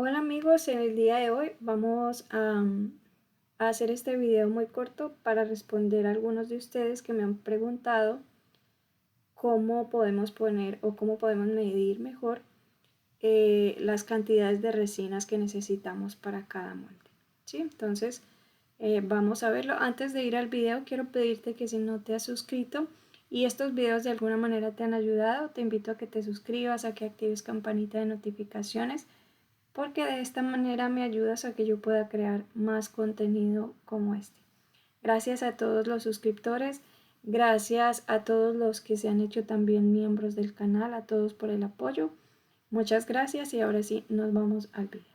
Hola amigos, en el día de hoy vamos a hacer este video muy corto para responder a algunos de ustedes que me han preguntado cómo podemos poner o cómo podemos medir mejor las cantidades de resinas que necesitamos para cada molde. ¿Sí? Entonces vamos a verlo. Antes de ir al video quiero pedirte que si no te has suscrito y estos videos de alguna manera te han ayudado, te invito a que te suscribas, a que actives campanita de notificaciones, porque de esta manera me ayudas a que yo pueda crear más contenido como este. Gracias a todos los suscriptores, gracias a todos los que se han hecho también miembros del canal, a todos por el apoyo. Muchas gracias y ahora sí nos vamos al video.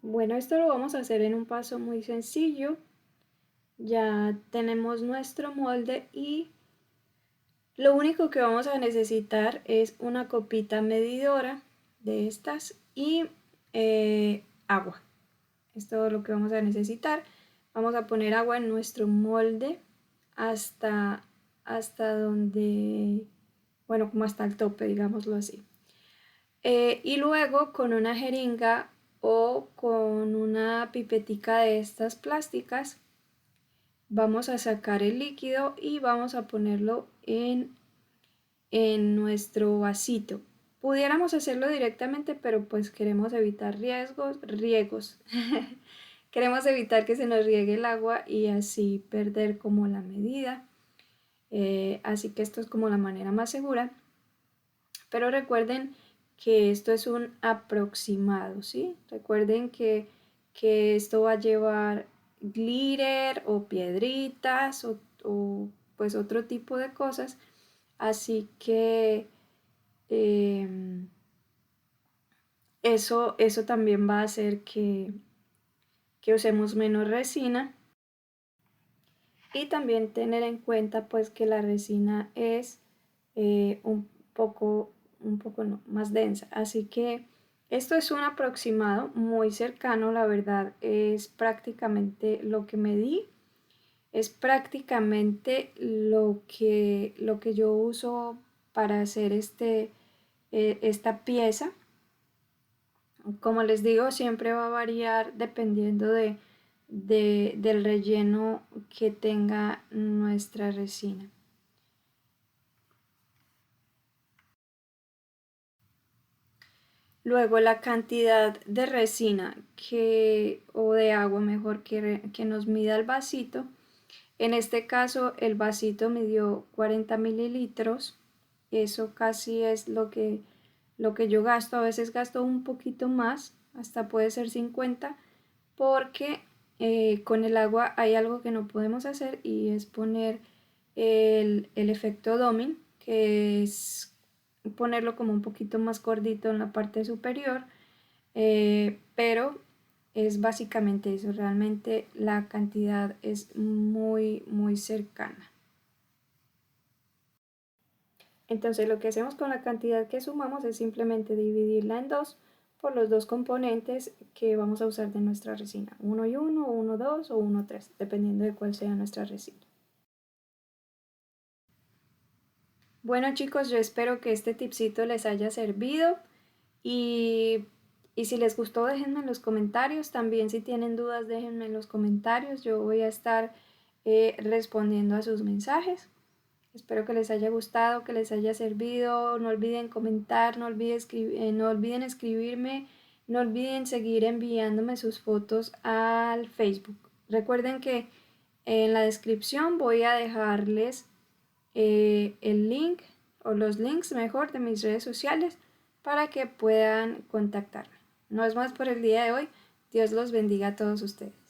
Bueno, esto lo vamos a hacer en un paso muy sencillo. Ya tenemos nuestro molde y lo único que vamos a necesitar es una copita medidora de estas y agua. Es todo lo que vamos a necesitar. Vamos a poner agua en nuestro molde hasta donde, bueno, como hasta el tope, digámoslo así. Y luego con una jeringa o con una pipetica de estas plásticas vamos a sacar el líquido y vamos a ponerlo en nuestro vasito. Pudiéramos hacerlo directamente, pero pues queremos evitar riegos. Queremos evitar que se nos riegue el agua y así perder como la medida. Así que esto es como la manera más segura. Pero recuerden que esto es un aproximado, ¿sí? Recuerden que esto va a llevar glitter o piedritas o pues otro tipo de cosas. Así que eso también va a hacer que usemos menos resina, y también tener en cuenta pues que la resina es un poco no, más densa, así que esto es un aproximado muy cercano. La verdad es prácticamente lo que medí, es prácticamente lo que yo uso para hacer esta pieza. Como les digo, siempre va a variar dependiendo del relleno que tenga nuestra resina. Luego la cantidad de resina o de agua mejor que nos mida el vasito. En este caso el vasito midió 40 mililitros. Eso casi es lo que yo gasto. A veces gasto un poquito más, hasta puede ser 50, porque con el agua hay algo que no podemos hacer y es poner el efecto doming, que es ponerlo como un poquito más gordito en la parte superior, pero es básicamente eso. Realmente la cantidad es muy cercana. Entonces lo que hacemos con la cantidad que sumamos es simplemente dividirla en dos por los dos componentes que vamos a usar de nuestra resina, 1 y 1, 1, 2 o 1, 3, dependiendo de cuál sea nuestra resina. Bueno chicos, yo espero que este tipcito les haya servido y si les gustó déjenme en los comentarios. También si tienen dudas déjenme en los comentarios, yo voy a estar respondiendo a sus mensajes. Espero que les haya gustado, que les haya servido. No olviden comentar, no olviden escribirme, no olviden seguir enviándome sus fotos al Facebook. Recuerden que en la descripción voy a dejarles el link o los links mejor de mis redes sociales para que puedan contactarme. No es más por el día de hoy. Dios los bendiga a todos ustedes.